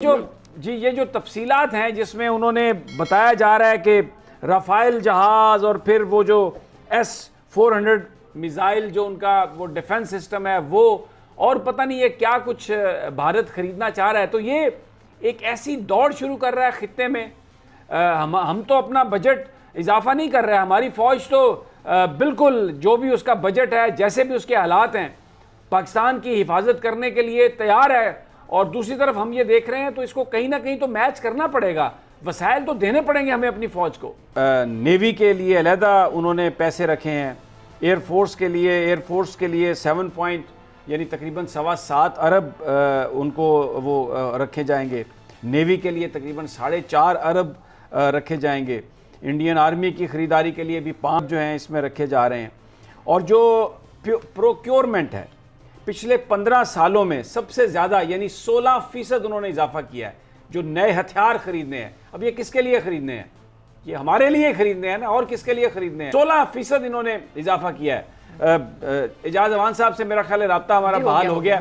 जो जी ये जो तफसीलात हैं जिसमें उन्होंने बताया जा रहा है कि राफेल जहाज़ और फिर वो जो S-400 मिसाइल जो उनका वो डिफेंस सिस्टम है वो और पता नहीं ये क्या कुछ भारत खरीदना चाह रहा है। तो ये एक ऐसी दौड़ शुरू कर रहा है खित्ते में। हम तो अपना बजट इजाफा नहीं कर रहे हैं, हमारी फ़ौज तो बिल्कुल जो भी उसका बजट है जैसे भी उसके हालात हैं पाकिस्तान की हिफाजत करने के लिए तैयार है। और दूसरी तरफ हम ये देख रहे हैं तो इसको कहीं ना कहीं तो मैच करना पड़ेगा, वसाइल तो देने पड़ेंगे हमें अपनी फ़ौज को। नेवी के लिए अलहदा उन्होंने पैसे रखे हैं, एयरफोर्स के लिए 7 पॉइंट यानी तकरीबन 7.25 अरब उनको वो रखे जाएंगे। नेवी के लिए तकरीबन 4.5 अरब रखे जाएंगे। इंडियन आर्मी की ख़रीदारी के लिए भी 5 जो हैं इसमें रखे जा रहे हैं। और जो प्रोक्योरमेंट है पिछले 15 सालों में सबसे ज़्यादा यानी 16% उन्होंने इजाफा किया है जो नए हथियार खरीदने हैं। अब ये किसके लिए खरीदने हैं? ये हमारे लिए खरीदने हैं ना, और किसके लिए खरीदने हैं? 16% इन्होंने इजाफा किया है। एजाज अमान साहब से मेरा ख्याल है रब्ता हमारा बहाल हो गया।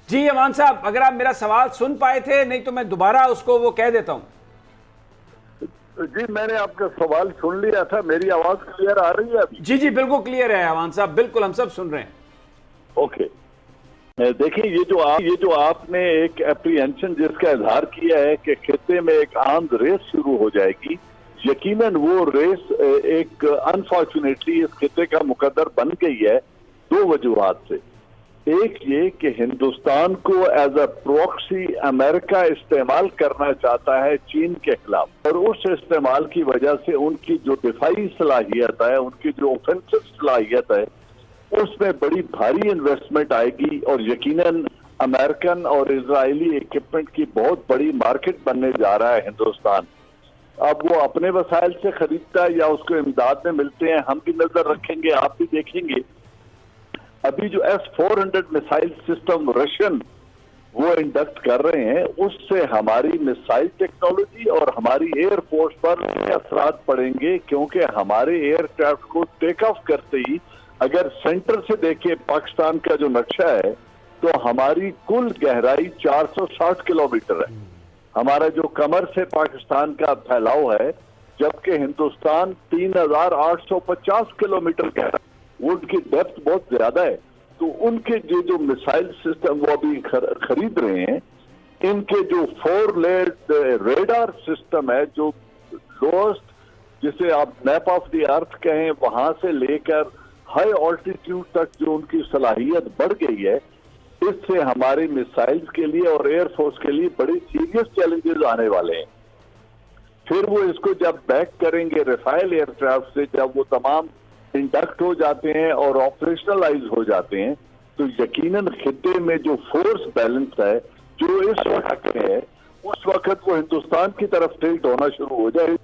जी अमान साहब, अगर आप मेरा सवाल सुन पाए थे, नहीं तो मैं दोबारा उसको वो कह देता हूँ। जी मैंने आपका सवाल सुन लिया था, मेरी आवाज क्लियर आ रही है अभी? जी जी बिल्कुल क्लियर है अमान साहब, बिल्कुल हम सब सुन रहे हैं। ओके, देखिए ये जो आपने एक एप्रीहेंशन जिसका इजहार किया है कि खित्ते में एक आर्म्स रेस शुरू हो जाएगी, यकीनन वो रेस एक अनफॉर्चुनेटली इस खित्ते का मुकद्दर बन गई है 2 वजूहात से। एक ये कि हिंदुस्तान को एज अ प्रॉक्सी अमेरिका इस्तेमाल करना चाहता है चीन के खिलाफ, और उस इस्तेमाल की वजह से उनकी जो दिफाई सलाहियत है, उनकी जो ऑफेंसिव सलाहियत है, उसमें बड़ी भारी इन्वेस्टमेंट आएगी और यकीनन अमेरिकन और इजरायली इक्विपमेंट की बहुत बड़ी मार्केट बनने जा रहा है हिंदुस्तान। अब वो अपने वसाइल से खरीदता है या उसको इमदाद में मिलते हैं, हम भी नजर रखेंगे, आप भी देखेंगे। अभी जो S-400 मिसाइल सिस्टम रशियन वो इंडक्ट कर रहे हैं, उससे हमारी मिसाइल टेक्नोलॉजी और हमारी एयरफोर्स पर असरात पड़ेंगे, क्योंकि हमारे एयरक्राफ्ट को टेक ऑफ करते ही अगर सेंटर से देखें पाकिस्तान का जो नक्शा है तो हमारी कुल गहराई 460 किलोमीटर है। हमारा जो कमर से पाकिस्तान का फैलाव है, जबकि हिंदुस्तान 3850 किलोमीटर गहरा, उनकी डेप्थ बहुत ज्यादा है। तो उनके जो मिसाइल सिस्टम वो अभी खरीद रहे हैं, इनके जो 4 लेयर्ड रेडार सिस्टम है, जो लोएस्ट जिसे आप मैप ऑफ द अर्थ कहें, वहां से लेकर हाई ऑल्टीट्यूड तक जो उनकी सलाहियत बढ़ गई है, इससे हमारे मिसाइल्स के लिए और एयरफोर्स के लिए बड़े सीरियस चैलेंजेस आने वाले हैं। फिर वो इसको जब बैक करेंगे राफेल एयरक्राफ्ट से, जब वो तमाम इंडक्ट हो जाते हैं और ऑपरेशनलाइज हो जाते हैं, तो यकीनन खित्ते में जो फोर्स बैलेंस है जो इस वक्त में है, उस वक्त वो हिंदुस्तान की तरफ टिल्ट होना शुरू हो जाए।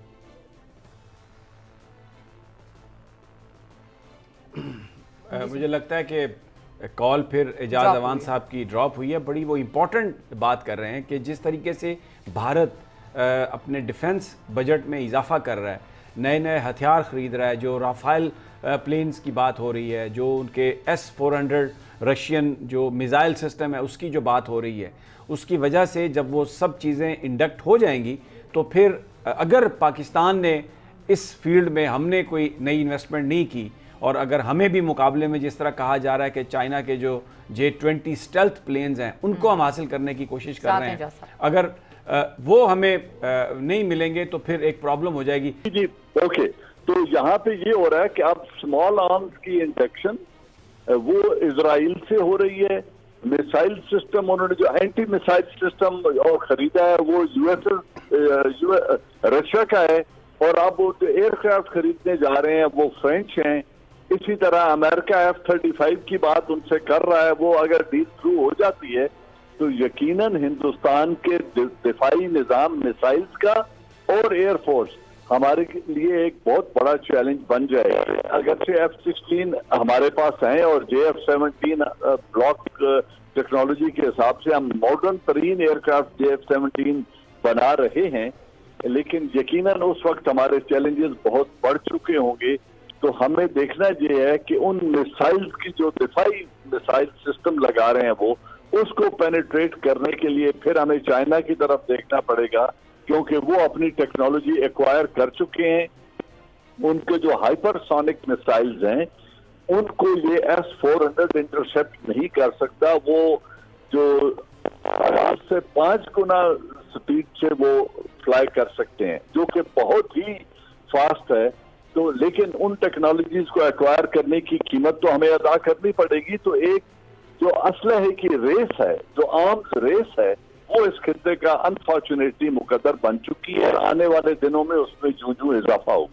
मुझे लगता है कि कॉल फिर एजाज अवान साहब की ड्रॉप हुई है। बड़ी वो इम्पोर्टेंट बात कर रहे हैं कि जिस तरीके से भारत अपने डिफेंस बजट में इजाफा कर रहा है, नए नए हथियार ख़रीद रहा है, जो राफेल प्लेन्स की बात हो रही है, जो उनके S-400 रशियन जो मिसाइल सिस्टम है उसकी जो बात हो रही है, उसकी वजह से जब वो सब चीज़ें इंडक्ट हो जाएंगी तो फिर अगर पाकिस्तान ने इस फील्ड में हमने कोई नई इन्वेस्टमेंट नहीं की, और अगर हमें भी मुकाबले में जिस तरह कहा जा रहा है कि चाइना के जो J-20 स्टेल्थ प्लेन्स हैं उनको हम हासिल करने की कोशिश कर रहे हैं, अगर वो हमें नहीं मिलेंगे तो फिर एक प्रॉब्लम हो जाएगी। जी ओके, तो यहाँ पे ये हो रहा है कि अब स्मॉल आर्म्स की इंडक्शन वो इजराइल से हो रही है। मिसाइल सिस्टम उन्होंने जो एंटी मिसाइल सिस्टम और खरीदा है वो रशिया का है, और अब वो एयरक्राफ्ट खरीदने जा रहे हैं वो फ्रेंच हैं। इसी तरह अमेरिका F-35 की बात उनसे कर रहा है, वो अगर डील थ्रू हो जाती है तो यकीनन हिंदुस्तान के दिफाई निजाम मिसाइल्स का और एयरफोर्स हमारे लिए एक बहुत बड़ा चैलेंज बन जाएगा। अगर से F-16 हमारे पास हैं और JF-17 ब्लॉक टेक्नोलॉजी के हिसाब से हम मॉडर्न तरीन एयरक्राफ्ट JF-17 बना रहे हैं, लेकिन यकीनन उस वक्त हमारे चैलेंजेस बहुत बढ़ चुके होंगे। तो हमें देखना ये है कि उन मिसाइल्स की जो दिफाई मिसाइल सिस्टम लगा रहे हैं उसको पेनिट्रेट करने के लिए फिर हमें चाइना की तरफ देखना पड़ेगा, क्योंकि वो अपनी टेक्नोलॉजी एक्वायर कर चुके हैं। उनके जो हाइपरसोनिक मिसाइल्स हैं उनको ये S-400 इंटरसेप्ट नहीं कर सकता। वो जो 4 से 5 गुना स्पीड से वो फ्लाई कर सकते हैं, जो कि बहुत ही फास्ट है। तो लेकिन उन टेक्नोलॉजीज को एक्वायर करने की कीमत तो हमें अदा करनी पड़ेगी। तो एक जो असलहे की रेस है, जो आर्म्स रेस है, वो इस खित्ते का अनफॉर्चुनेटली मुकद्दर बन चुकी है। आने वाले दिनों में उसमें जूं जूं इजाफा होगा।